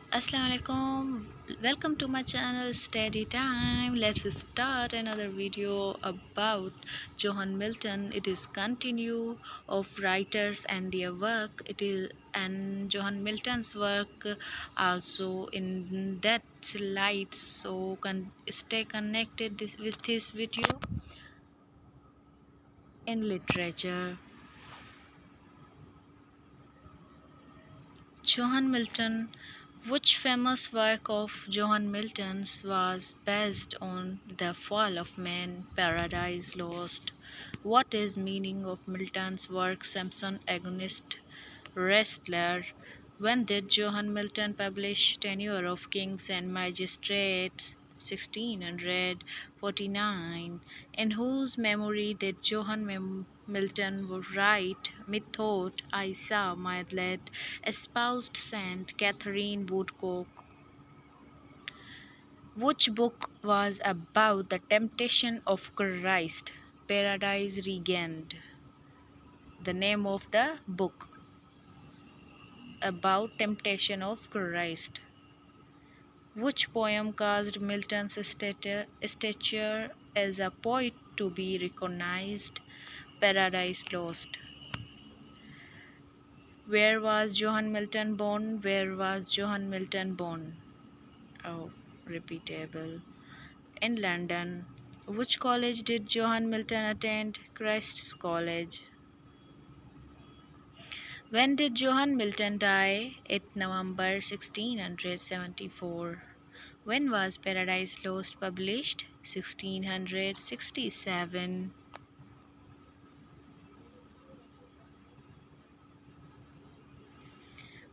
Assalamualaikum. Welcome to my channel Steady Time. Let's start another video about Johan Milton. It is continue of writers and their work. It is and Johan Milton's work also in that light. So stay connected with this video in literature. Johan Milton. Which famous work of Johan Milton's was based on the fall of man, Paradise Lost? What is meaning of Milton's work Samson Agonist Wrestler? When did Johan Milton publish Tenure of Kings and Magistrates? 1649. In whose memory did Johan Milton write Methought I saw my late espoused Saint Catherine Woodcock? Which book was about the temptation of Christ? Paradise Regained. The name of the book about temptation of Christ. Which poem caused Milton's stature as a poet to be recognized? Paradise Lost. Where was Johan Milton born? Where was Johan Milton born? Oh, repeatable. In London. Which college did Johan Milton attend? Christ's College. When did Johan Milton die? 8 November 1674. When was Paradise Lost published? 1667.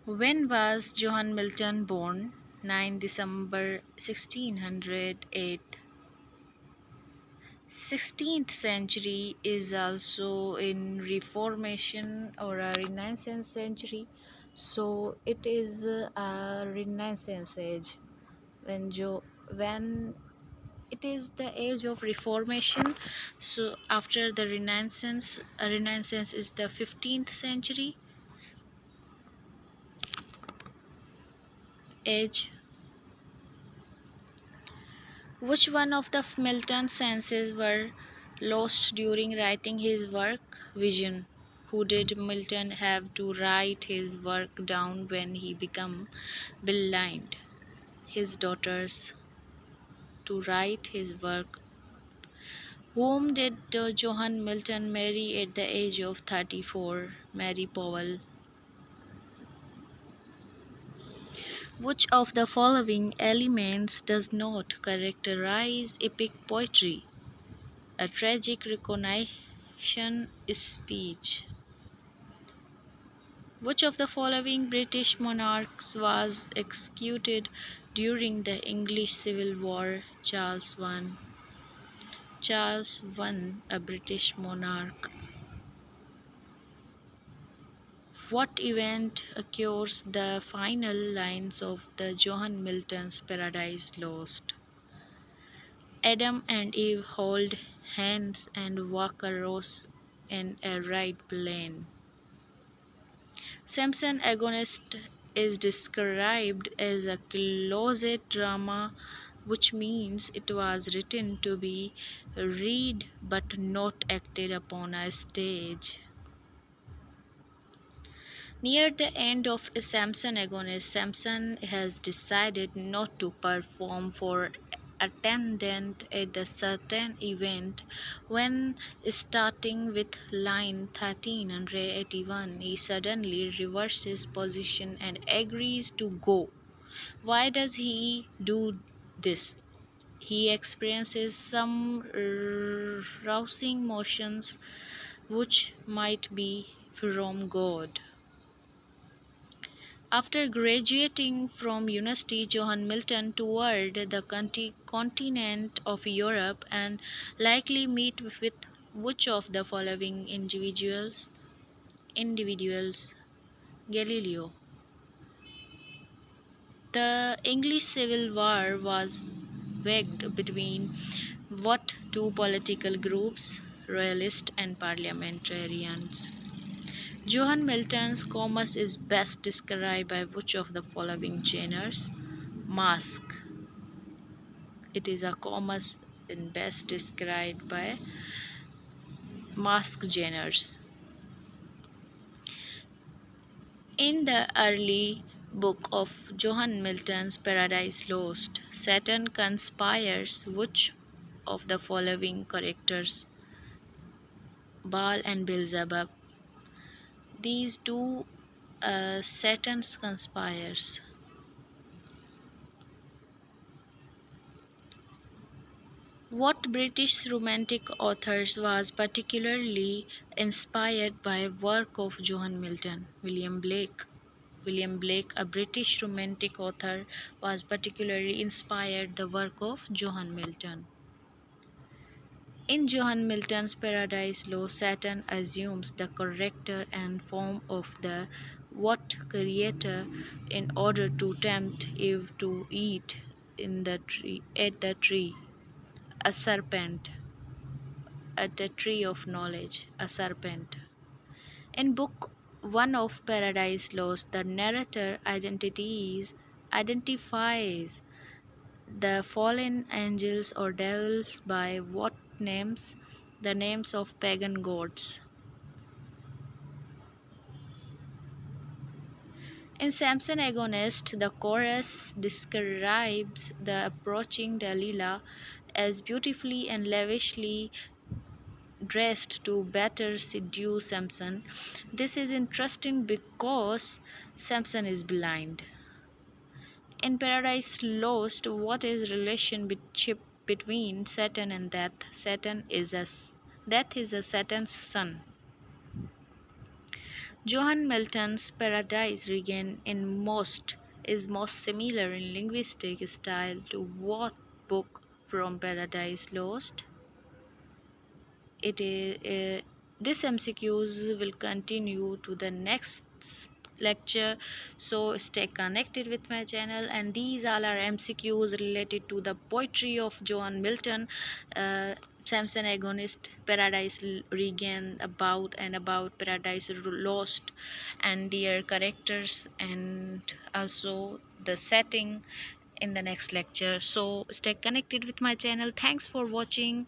When was Johan Milton born? 9 December 1608. 16th century is also in Reformation or a Renaissance century, so it is a Renaissance age. When it is the age of Reformation, so after the Renaissance, Renaissance is the 15th century age. Which one of the Milton's senses were lost during writing his work? Vision. Who did Milton have to write his work down when he became blind? His daughters. To write his work. Whom did Johan Milton marry at the age of 34? Mary Powell. Which of the following elements does not characterize epic poetry? A tragic recognition speech. Which of the following British monarchs was executed during the English Civil War? Charles I. Charles I, a British monarch. What event occurs the final lines of the Johan Milton's Paradise Lost? Adam and Eve hold hands and walk across in a red plain. Samson Agonist is described as a closet drama, which means it was written to be read but not acted upon a stage. Near the end of Samson Agonist, Samson has decided not to perform for attendant at the certain event. When starting with line 1381, he suddenly reverses position and agrees to go. Why does he do this? He experiences some rousing motions which might be from God. After graduating from university, Johan Milton toured the continent of Europe and likely met with which of the following individuals? Galileo. The English Civil War was waged between what two political groups? Royalists and parliamentarians. Johan Milton's commerce is best described by which of the following genres? Mask. It is a commerce and best described by mask genres. In the early book of Johann Milton's Paradise Lost, Satan conspires which of the following characters? Baal and Beelzebub. These two Satan conspires. What British Romantic authors was particularly inspired by work of Johann Milton? William Blake. William Blake, a British Romantic author, was particularly inspired the work of Johann Milton. In Johann Milton's Paradise Lost, Satan assumes the character and form of the what creator in order to tempt Eve to eat at the tree, a serpent, at the tree of knowledge, a serpent. In Book 1 of Paradise Lost, the narrator identifies the fallen angels or devils by what names? The names of pagan gods. In Samson Agonist, the chorus describes the approaching Delilah as beautifully and lavishly dressed to better seduce Samson. This is interesting because Samson is blind. In Paradise Lost, what is relationship between Satan and Death? Death is a Satan's son. Johann Milton's Paradise Regained is most similar in linguistic style to what book from Paradise Lost? It is this MCQs will continue to the next lecture, so stay connected with my channel, and these all are MCQs related to the poetry of Johan Milton, Samson Agonist, Paradise Regained, about Paradise Lost and their characters, and also the setting in the next lecture. So stay connected with my channel. Thanks for watching.